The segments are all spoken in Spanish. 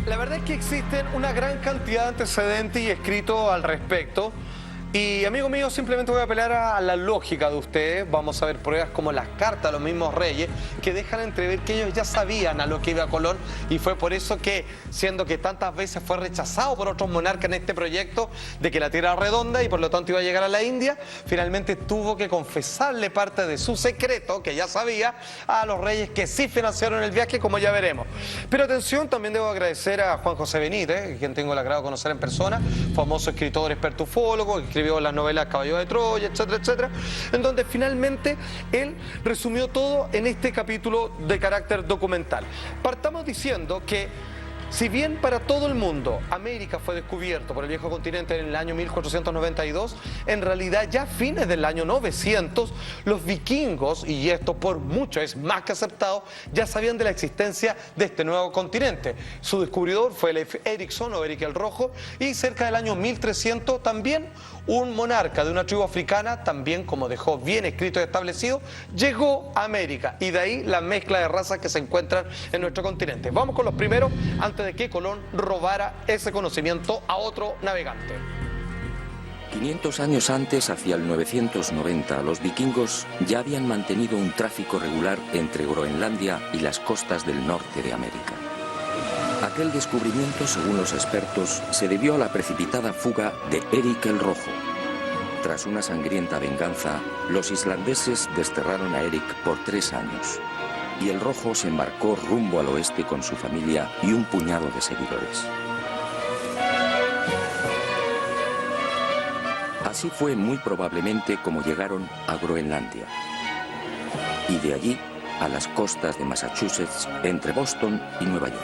La verdad es que existen una gran cantidad de antecedentes y escritos al respecto. Y, amigo mío, simplemente voy a apelar a la lógica de ustedes. Vamos a ver pruebas como las cartas de los mismos reyes que dejan entrever que ellos ya sabían a lo que iba Colón, y fue por eso que, siendo que tantas veces fue rechazado por otros monarcas en este proyecto de que la Tierra era redonda y por lo tanto iba a llegar a la India, finalmente tuvo que confesarle parte de su secreto, que ya sabía, a los reyes que sí financiaron el viaje, como ya veremos. Pero atención, también debo agradecer a Juan José Benítez, quien tengo el agrado de conocer en persona, famoso escritor expertufólogo, que escribió las novelas Caballo de Troya, etcétera, etcétera, en donde finalmente él resumió todo en este capítulo de carácter documental. Partamos diciendo que, si bien para todo el mundo América fue descubierto por el viejo continente en el año 1492, en realidad ya a fines del año 900, los vikingos, y esto por mucho es más que aceptado, ya sabían de la existencia de este nuevo continente. Su descubridor fue Leif Erikson o Erik el Rojo, y cerca del año 1300 también un monarca de una tribu africana, también como dejó bien escrito y establecido, llegó a América, y de ahí la mezcla de razas que se encuentran en nuestro continente. Vamos con los primeros antes de que Colón robara ese conocimiento a otro navegante. 500 años antes, hacia el 990, los vikingos ya habían mantenido un tráfico regular entre Groenlandia y las costas del norte de América. Aquel descubrimiento, según los expertos, se debió a la precipitada fuga de Erik el Rojo. Tras una sangrienta venganza, los islandeses desterraron a Erik por 3 años. Y el Rojo se embarcó rumbo al oeste con su familia y un puñado de seguidores. Así fue muy probablemente como llegaron a Groenlandia. Y de allí a las costas de Massachusetts, entre Boston y Nueva York.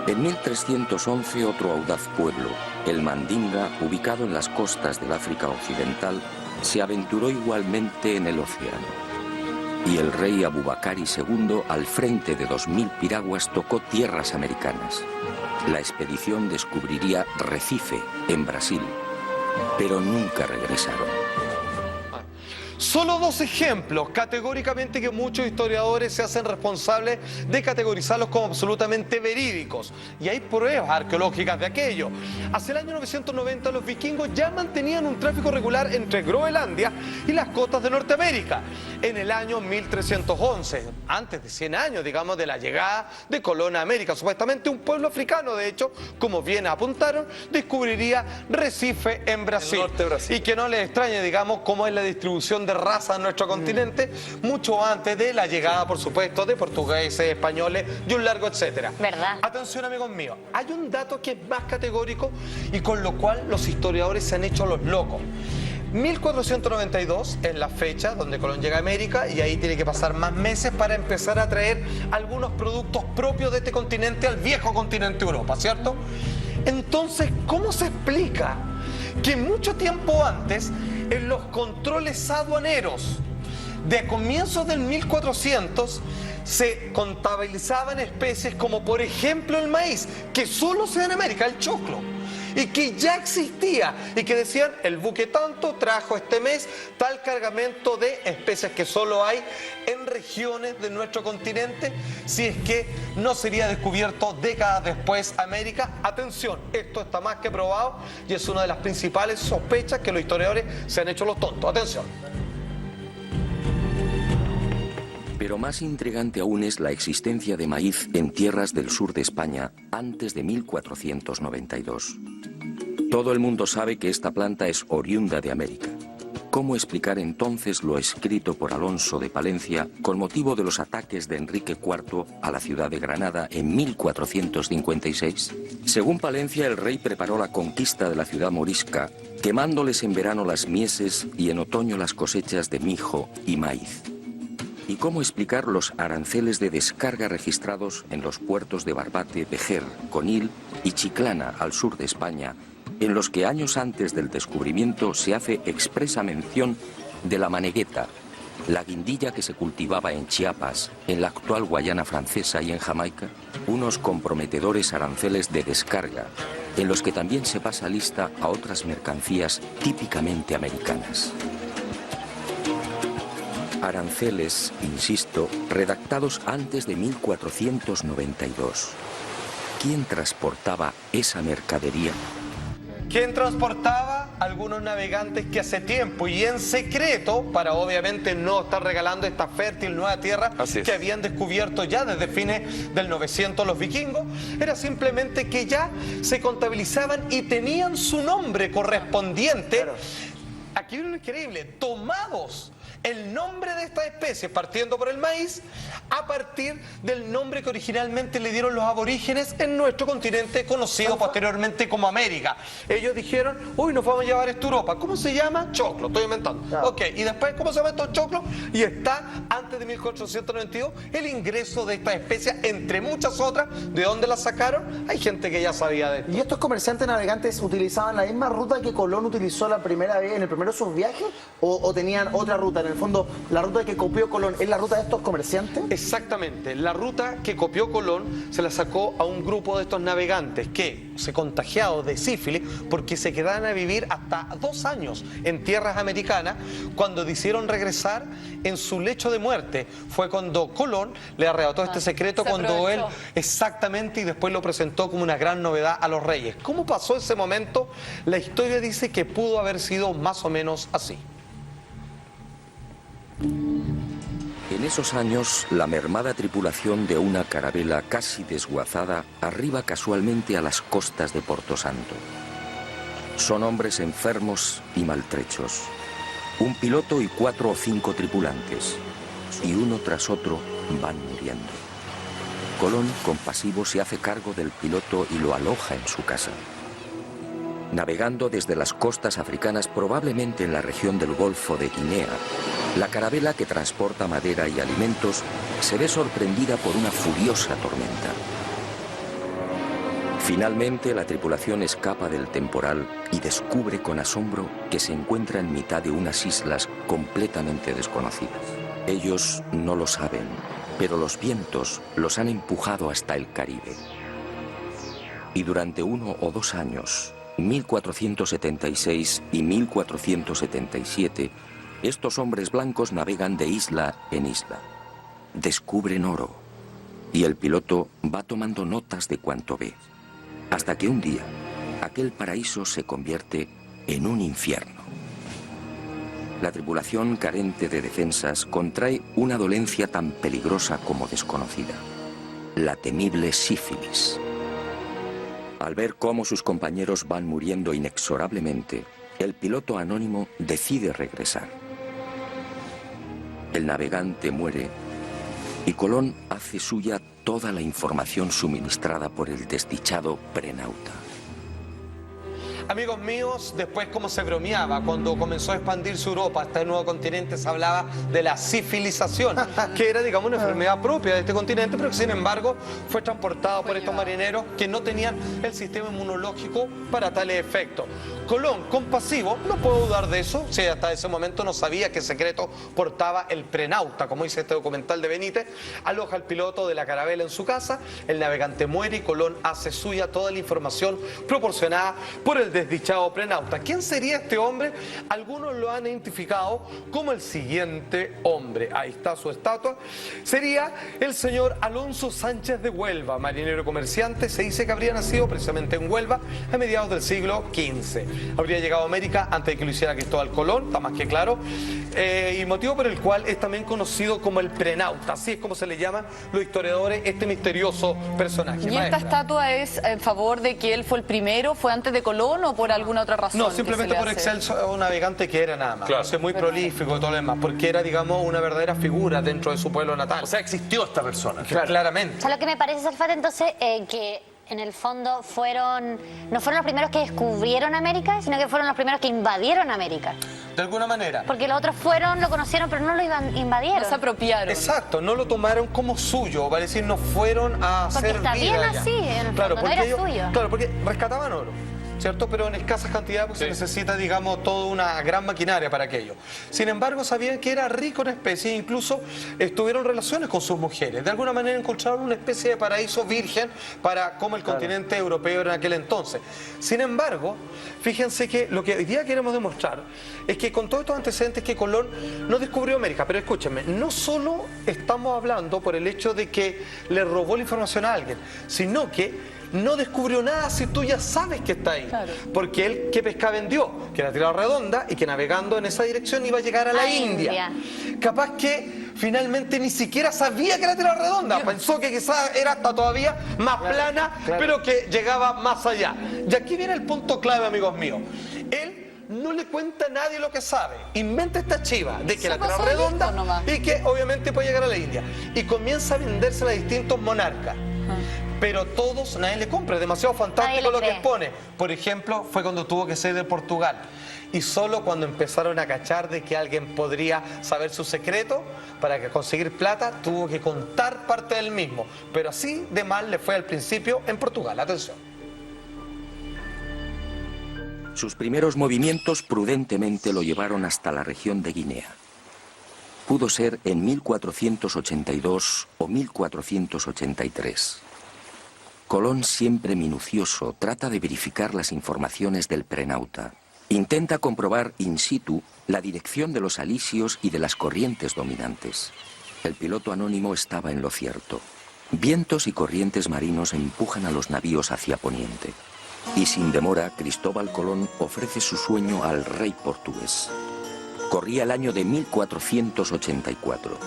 En 1311, otro audaz pueblo, el Mandinga, ubicado en las costas del África Occidental, se aventuró igualmente en el océano. Y el rey Abubakari II, al frente de 2000 piraguas, tocó tierras americanas. La expedición descubriría Recife, en Brasil, pero nunca regresaron. Solo 2 ejemplos, categóricamente, que muchos historiadores se hacen responsables de categorizarlos como absolutamente verídicos. Y hay pruebas arqueológicas de aquello. Hacia el año 990 los vikingos ya mantenían un tráfico regular entre Groenlandia y las costas de Norteamérica. En el año 1311, antes de 100 años, digamos, de la llegada de Colón a América, supuestamente un pueblo africano, de hecho, como bien apuntaron, descubriría Recife en Brasil. Y que no les extrañe, digamos, cómo es la distribución de raza en nuestro continente, mucho antes de la llegada, por supuesto, de portugueses, españoles y un largo etcétera. ¿Verdad? Atención, amigos míos, hay un dato que es más categórico y con lo cual los historiadores se han hecho los locos. 1492 es la fecha donde Colón llega a América, y ahí tiene que pasar más meses para empezar a traer algunos productos propios de este continente al viejo continente Europa, ¿cierto? Entonces, ¿cómo se explica que mucho tiempo antes, en los controles aduaneros de comienzos del 1400, se contabilizaban especies como, por ejemplo, el maíz, que solo se da en América, el choclo, y que ya existía, y que decían, el buque tanto trajo este mes tal cargamento de especies que solo hay en regiones de nuestro continente, si es que no sería descubierto décadas después América? Atención, esto está más que probado y es una de las principales sospechas que los historiadores se han hecho los tontos. Atención. Pero más intrigante aún es la existencia de maíz en tierras del sur de España antes de 1492. Todo el mundo sabe que esta planta es oriunda de América. ¿Cómo explicar entonces lo escrito por Alonso de Palencia con motivo de los ataques de Enrique IV a la ciudad de Granada en 1456? Según Palencia, el rey preparó la conquista de la ciudad morisca, quemándoles en verano las mieses y en otoño las cosechas de mijo y maíz. ¿Y cómo explicar los aranceles de descarga registrados en los puertos de Barbate, Vejer, Conil y Chiclana, al sur de España, en los que años antes del descubrimiento se hace expresa mención de la manegueta, la guindilla que se cultivaba en Chiapas, en la actual Guayana Francesa y en Jamaica? Unos comprometedores aranceles de descarga, en los que también se pasa lista a otras mercancías típicamente americanas. Aranceles, insisto, redactados antes de 1492. quién transportaba esa mercadería? ¿Quién transportaba? Algunos navegantes que hace tiempo y en secreto, para obviamente no estar regalando esta fértil nueva tierra que habían descubierto ya desde fines del 900 los vikingos, era simplemente que ya se contabilizaban y tenían su nombre correspondiente. Claro. Aquí viene lo increíble, tomados el nombre de esta especie, partiendo por el maíz, a partir del nombre que originalmente le dieron los aborígenes en nuestro continente, conocido posteriormente como América. Ellos dijeron, uy, nos vamos a llevar esto a Europa. ¿Cómo se llama? Choclo, estoy inventando. Claro. Ok, y después, ¿cómo se llama esto? Choclo. Y está, antes de 1492, el ingreso de esta especie, entre muchas otras. ¿De dónde la sacaron? Hay gente que ya sabía de esto. ¿Y estos comerciantes navegantes utilizaban la misma ruta que Colón utilizó la primera vez, en el primero de sus viajes? ¿O tenían otra ruta? En el fondo, la ruta que copió Colón, ¿es la ruta de estos comerciantes? Exactamente, la ruta que copió Colón se la sacó a un grupo de estos navegantes que se contagiaron de sífilis porque se quedaron a vivir hasta 2 años en tierras americanas. Cuando decidieron regresar, en su lecho de muerte fue cuando Colón le arrebató este secreto, cuando él, exactamente, y después lo presentó como una gran novedad a los reyes. ¿Cómo pasó ese momento? La historia dice que pudo haber sido más o menos así. En esos años, la mermada tripulación de una carabela casi desguazada arriba casualmente a las costas de Porto Santo. Son hombres enfermos y maltrechos. Un piloto y 4 o 5 tripulantes. Y uno tras otro van muriendo. Colón, compasivo, se hace cargo del piloto y lo aloja en su casa. Navegando desde las costas africanas, probablemente en la región del Golfo de Guinea, la carabela que transporta madera y alimentos se ve sorprendida por una furiosa tormenta. Finalmente, la tripulación escapa del temporal y descubre con asombro que se encuentra en mitad de unas islas completamente desconocidas. Ellos no lo saben, pero los vientos los han empujado hasta el Caribe. Y durante 1 o 2 años, 1476 y 1477, estos hombres blancos navegan de isla en isla. Descubren oro y el piloto va tomando notas de cuanto ve, hasta que un día aquel paraíso se convierte en un infierno. La tripulación, carente de defensas, contrae una dolencia tan peligrosa como desconocida: la temible sífilis. Al ver cómo sus compañeros van muriendo inexorablemente, el piloto anónimo decide regresar. El navegante muere y Colón hace suya toda la información suministrada por el desdichado prenauta. Amigos míos, después como se bromeaba cuando comenzó a expandirse Europa hasta el nuevo continente, se hablaba de la sifilización, que era, digamos, una enfermedad propia de este continente, pero que sin embargo fue transportada por estos marineros que no tenían el sistema inmunológico para tales efectos. Colón, compasivo, no puedo dudar de eso, si hasta ese momento no sabía qué secreto portaba el prenauta, como dice este documental de Benítez, aloja al piloto de la carabela en su casa, el navegante muere y Colón hace suya toda la información proporcionada por el desdichado prenauta. ¿Quién sería este hombre? Algunos lo han identificado como el siguiente hombre. Ahí está su estatua. Sería el señor Alonso Sánchez de Huelva, marinero comerciante. Se dice que habría nacido precisamente en Huelva a mediados del siglo XV. Habría llegado a América antes de que lo hiciera Cristóbal Colón, está más que claro. Y motivo por el cual es también conocido como el prenauta. Así es como se le llama los historiadores este misterioso personaje. ¿Y esta estatua es en favor de que él fue el primero, fue antes de Colón o por alguna otra razón? No, simplemente por excelso navegante que era nada más. Claro. O sea, muy prolífico y todo lo demás, porque era, digamos, una verdadera figura dentro de su pueblo natal. O sea, existió esta persona. Claro. Claramente. O sea, lo que me parece, Salfate, entonces, que en el fondo no fueron los primeros que descubrieron América, sino que fueron los primeros que invadieron América. De alguna manera. Porque los otros lo conocieron, pero no lo invadieron. No se apropiaron. Exacto, no lo tomaron como suyo, vale decir, no fueron a hacer vida. Porque está bien así, en el fondo, no era suyo. Claro, porque rescataban oro, ¿cierto? Pero en escasas cantidades pues, se necesita, digamos, toda una gran maquinaria para aquello. Sin embargo, sabían que era rico en especies, incluso tuvieron relaciones con sus mujeres. De alguna manera encontraron una especie de paraíso virgen para como el continente europeo era en aquel entonces. Sin embargo, fíjense que lo que hoy día queremos demostrar es que con todos estos antecedentes que Colón no descubrió América, pero escúchenme, no solo estamos hablando por el hecho de que le robó la información a alguien, sino que no descubrió nada si tú ya sabes que está ahí. Claro. Porque él, ¿qué pesca vendió? Que la tirada redonda y que navegando en esa dirección iba a llegar a la India. Capaz que finalmente ni siquiera sabía que era tirada redonda. Pensó que quizás era hasta todavía más plana, pero que llegaba más allá. Y aquí viene el punto clave, amigos míos. Él no le cuenta a nadie lo que sabe. Inventa esta chiva de que la tierra es redonda y que obviamente puede llegar a la India. Y comienza a vendérsela a distintos monarcas. Pero todos, nadie le compra. Es demasiado fantástico lo que expone. Por ejemplo, fue cuando tuvo que salir de Portugal. Y solo cuando empezaron a cachar de que alguien podría saber su secreto, para que conseguir plata, tuvo que contar parte del mismo. Pero así de mal le fue al principio en Portugal. Atención. Sus primeros movimientos prudentemente lo llevaron hasta la región de Guinea. Pudo ser en 1482 o 1483. Colón, siempre minucioso, trata de verificar las informaciones del prenauta. Intenta comprobar in situ la dirección de los alisios y de las corrientes dominantes. El piloto anónimo estaba en lo cierto. Vientos y corrientes marinos empujan a los navíos hacia poniente. Y sin demora, Cristóbal Colón ofrece su sueño al rey portugués. Corría el año de 1484.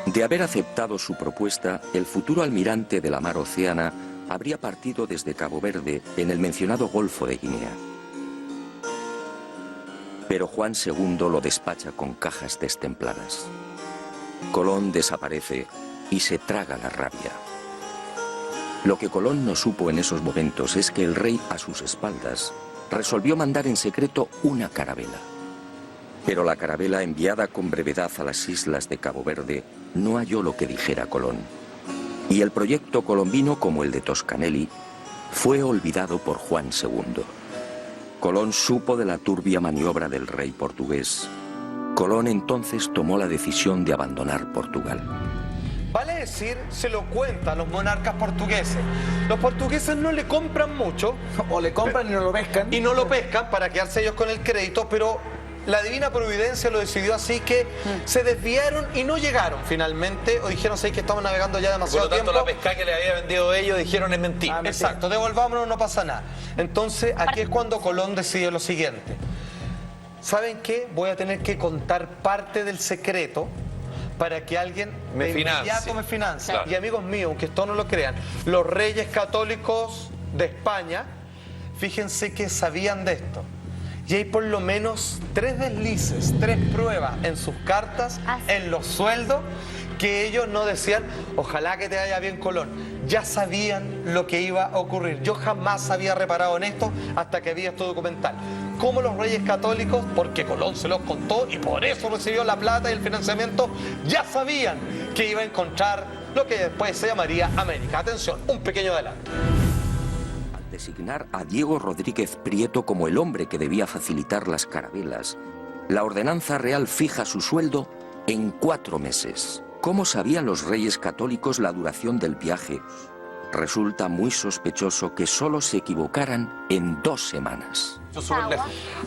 De haber aceptado su propuesta, el futuro almirante de la mar Océana habría partido desde Cabo Verde en el mencionado Golfo de Guinea. Pero Juan II lo despacha con cajas destempladas. Colón desaparece y se traga la rabia. Lo que Colón no supo en esos momentos es que el rey, a sus espaldas, resolvió mandar en secreto una carabela. Pero la carabela, enviada con brevedad a las islas de Cabo Verde, no halló lo que dijera Colón. Y el proyecto colombino, como el de Toscanelli, fue olvidado por Juan II. Colón supo de la turbia maniobra del rey portugués. Colón entonces tomó la decisión de abandonar Portugal. Vale decir, se lo cuenta a los monarcas portugueses. Los portugueses no le compran mucho. O le compran y no lo pescan. Y no lo pescan para quedarse ellos con el crédito, pero la divina providencia lo decidió así que se desviaron y no llegaron finalmente. O dijeron, sé que estamos navegando ya demasiado tiempo. Por lo tanto, la pesca que le había vendido ellos dijeron es mentira. Exacto, devolvámonos, no pasa nada. Entonces, aquí es cuando Colón decidió lo siguiente. ¿Saben qué? Voy a tener que contar parte del secreto para que alguien me financie. Claro. Y amigos míos, aunque esto no lo crean, los reyes católicos de España, fíjense que sabían de esto. Y hay por lo menos 3 deslices, 3 pruebas en sus cartas, en los sueldos, que ellos no decían, ojalá que te vaya bien, Colón. Ya sabían lo que iba a ocurrir. Yo jamás había reparado en esto hasta que vi este documental. Como los reyes católicos, porque Colón se los contó y por eso recibió la plata y el financiamiento, ya sabían que iba a encontrar lo que después se llamaría América. Atención, un pequeño adelanto. Al designar a Diego Rodríguez Prieto como el hombre que debía facilitar las carabelas, la ordenanza real fija su sueldo en 4 meses. ¿Cómo sabían los reyes católicos la duración del viaje? Resulta muy sospechoso que solo se equivocaran en 2 semanas.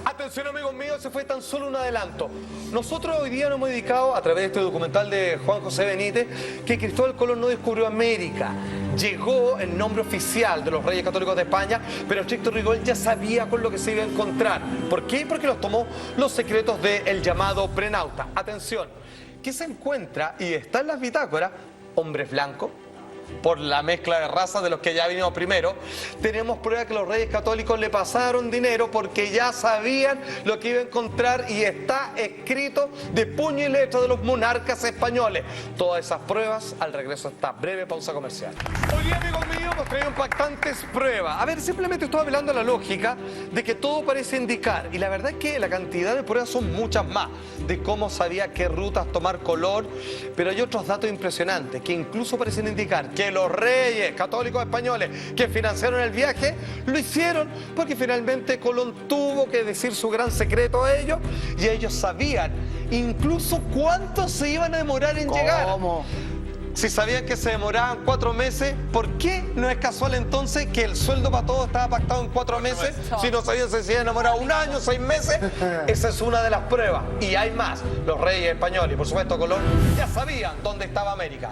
Atención, amigos míos, ese fue tan solo un adelanto. Nosotros hoy día nos hemos dedicado, a través de este documental de Juan José Benítez, que Cristóbal Colón no descubrió América. Llegó en nombre oficial de los Reyes Católicos de España, pero estricto rigor ya sabía con lo que se iba a encontrar. ¿Por qué? Porque los tomó los secretos del llamado prenauta. Atención, ¿qué se encuentra? Y está en las bitácoras, hombres blancos, por la mezcla de razas de los que ya vinimos primero. Tenemos prueba que los reyes católicos le pasaron dinero porque ya sabían lo que iba a encontrar y está escrito de puño y letra de los monarcas españoles. Todas esas pruebas al regreso de esta breve pausa comercial. Hoy día, amigos míos, hemos traído impactantes pruebas. A ver, simplemente estoy hablando de la lógica de que todo parece indicar, y la verdad es que la cantidad de pruebas son muchas más, de cómo sabía qué rutas tomar Colón, pero hay otros datos impresionantes que incluso parecen indicar que los reyes católicos españoles que financiaron el viaje lo hicieron porque finalmente Colón tuvo que decir su gran secreto a ellos y ellos sabían incluso cuánto se iban a demorar en llegar. Si sabían que se demoraban 4 meses, ¿por qué no es casual entonces que el sueldo para todos estaba pactado en 4 meses? Si no sabían si se iban a demorar 1 año, 6 meses. Esa es una de las pruebas. Y hay más. Los reyes españoles y por supuesto Colón ya sabían dónde estaba América.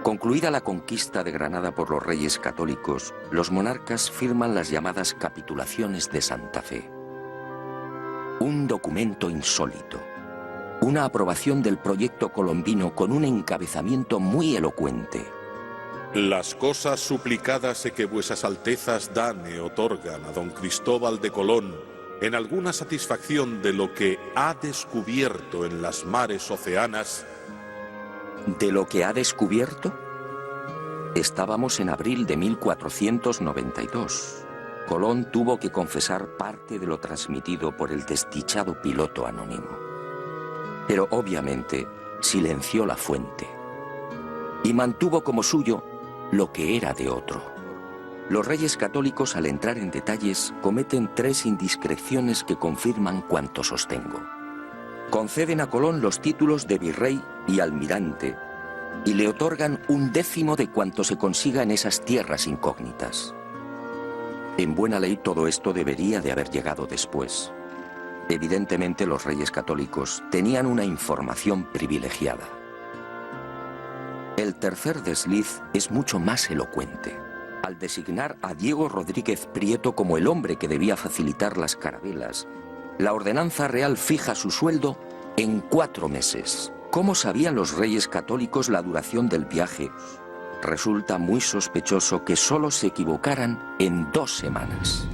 Concluida la conquista de Granada por los reyes católicos, los monarcas firman las llamadas capitulaciones de Santa Fe. Un documento insólito. Una aprobación del proyecto colombino con un encabezamiento muy elocuente. Las cosas suplicadas que vuesas altezas dan e otorgan a don Cristóbal de Colón en alguna satisfacción de lo que ha descubierto en las mares oceanas. ¿De lo que ha descubierto? Estábamos en abril de 1492. Colón tuvo que confesar parte de lo transmitido por el desdichado piloto anónimo. Pero obviamente silenció la fuente y mantuvo como suyo lo que era de otro. Los reyes católicos, al entrar en detalles, cometen 3 indiscreciones que confirman cuanto sostengo. Conceden a Colón los títulos de virrey y almirante y le otorgan 1/10 de cuanto se consiga en esas tierras incógnitas. En buena ley todo esto debería de haber llegado después. Evidentemente los reyes católicos tenían una información privilegiada. El tercer desliz es mucho más elocuente. Al designar a Diego Rodríguez Prieto como el hombre que debía facilitar las carabelas, la ordenanza real fija su sueldo en 4 meses. ¿Cómo sabían los reyes católicos la duración del viaje? Resulta muy sospechoso que solo se equivocaran en 2 semanas.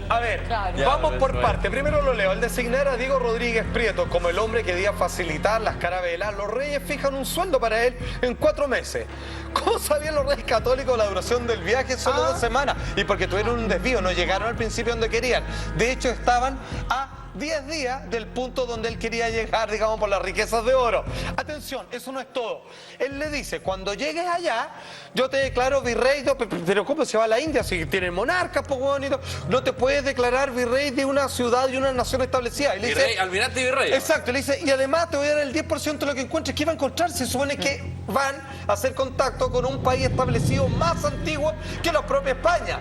A ver, vamos por parte. Primero lo leo. Al designar a Diego Rodríguez Prieto como el hombre que debía facilitar las carabelas, los reyes fijan un sueldo para él en 4 meses. ¿Cómo sabían los reyes católicos la duración del viaje? Solo 2 semanas. Y porque tuvieron un desvío, no llegaron al principio donde querían. De hecho, estaban a 10 días del punto donde él quería llegar, digamos, por las riquezas de oro. Atención, eso no es todo. Él le dice, cuando llegues allá, yo te declaro virrey, pero ¿cómo se va a la India? Si tienen monarcas, pues bonito, no te puedes declarar virrey de una ciudad y una nación establecida. Y le Virrey, dice, almirante y virrey. exacto, le dice, y además te voy a dar el 10% de lo que encuentres. ¿Qué va a encontrar? Se supone que van a hacer contacto con un país establecido más antiguo que la propia España.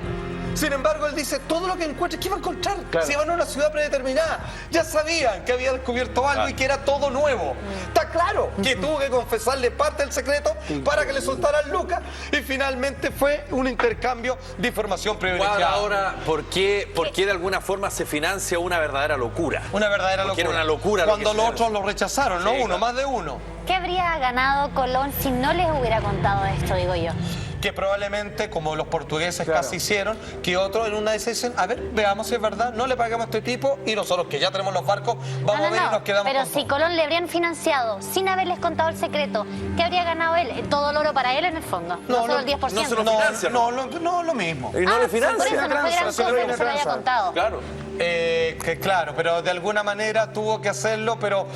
Sin embargo, él dice, todo lo que encuentre, ¿qué va a encontrar? Claro. Si van a una ciudad predeterminada, ya sabían que había descubierto algo y que era todo nuevo. Está claro que tuvo que confesarle parte del secreto para que le soltaran lucas y finalmente fue un intercambio de información privilegiada. Ahora, ¿por qué de alguna forma se financia una verdadera locura? Una verdadera Porque locura. era una locura lo Cuando que los se- otros lo rechazaron, no Sí, uno, claro. más de uno. ¿Qué habría ganado Colón si no les hubiera contado esto, digo yo? Que probablemente, como los portugueses casi hicieron, que otros en una decisión, a ver, veamos si es verdad, no le pagamos a este tipo y nosotros que ya tenemos los barcos, vamos a ver y nos quedamos pero con si todo. Colón le habrían financiado sin haberles contado el secreto, ¿qué habría ganado él? Todo el oro para él en el fondo, no solo el 10%. no se lo financia, no, lo mismo. Y no le Por eso financia. no fue gran cosa que no se lo haya contado. Claro. Que claro, pero de alguna manera tuvo que hacerlo, pero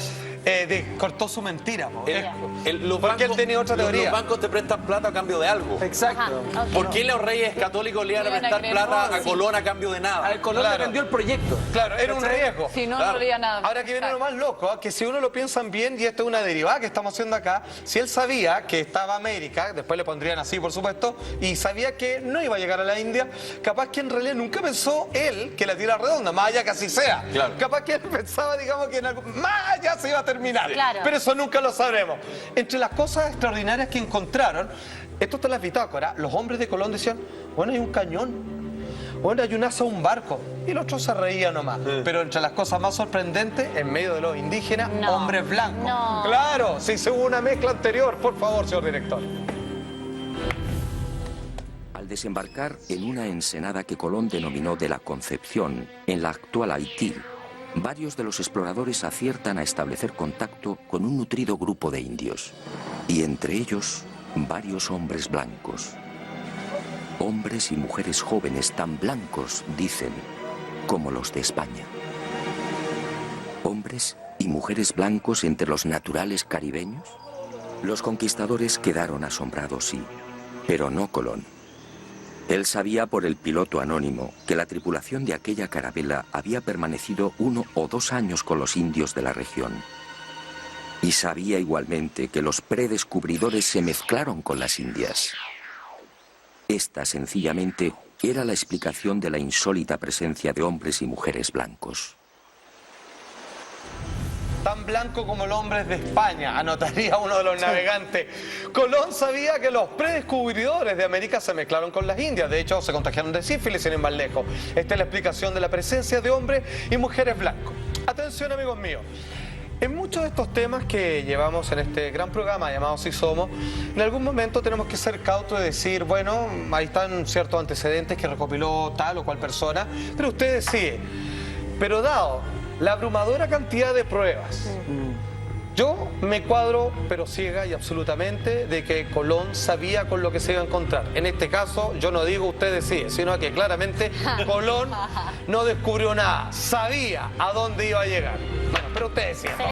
cortó su mentira. Po. Porque él tenía otra teoría. Los bancos te prestan plata a cambio de algo. Exacto. Ajá, ok. ¿Por qué los reyes católicos le iban a Le iban a prestar creer, plata no, a sí. Colón a cambio de nada? Al Colón Claro. le vendió el proyecto. Claro, era un riesgo. Si no, Claro. no haría nada. Ahora que viene lo más loco, que si uno lo piensan bien, y esto es una derivada que estamos haciendo acá, si él sabía que estaba América, después le pondrían así, por supuesto, y sabía que no iba a llegar a la India, capaz que en realidad nunca pensó él que la tierra redonda, más allá que así sea. Claro. Capaz que él pensaba, digamos, que en algún... más allá se iba a terminar. Claro. Pero eso nunca lo sabremos. Entre las cosas extraordinarias que encontraron, esto está en las bitácoras, los hombres de Colón decían, bueno, hay un cañón. Bueno, hay un asa, un barco. Y el otro se reía nomás. Pero entre las cosas más sorprendentes, en medio de los indígenas, No. hombres blancos. No. Claro, si se hubo una mezcla anterior. Por favor, señor director. Al desembarcar en una ensenada que Colón denominó de la Concepción, en la actual Haití, varios de los exploradores aciertan a establecer contacto con un nutrido grupo de indios, y entre ellos varios hombres blancos. Hombres y mujeres jóvenes tan blancos, dicen, como los de España. Hombres y mujeres blancos entre los naturales caribeños. Los conquistadores quedaron asombrados, sí, pero no Colón. Él sabía por el piloto anónimo que la tripulación de aquella carabela había permanecido 1 o 2 años con los indios de la región. Y sabía igualmente que los predescubridores se mezclaron con las indias. Esta, sencillamente, era la explicación de la insólita presencia de hombres y mujeres blancos. tan blanco como el hombre es de España, anotaría uno de los navegantes. Colón sabía que los predescubridores de América se mezclaron con las indias, de hecho se contagiaron de sífilis sin ir más lejos. Esta es la explicación de la presencia de hombres y mujeres blancos. Atención, amigos míos. En muchos de estos temas que llevamos en este gran programa llamado Si Somos, en algún momento tenemos que ser cautos de decir, bueno, ahí están ciertos antecedentes que recopiló tal o cual persona, pero usted decide. Pero dado la abrumadora cantidad de pruebas, yo me cuadro, pero ciega y absolutamente, de que Colón sabía con lo que se iba a encontrar. En este caso, yo no digo usted decide, sino que claramente Colón no descubrió nada, sabía a dónde iba a llegar. Bueno, pero usted decía.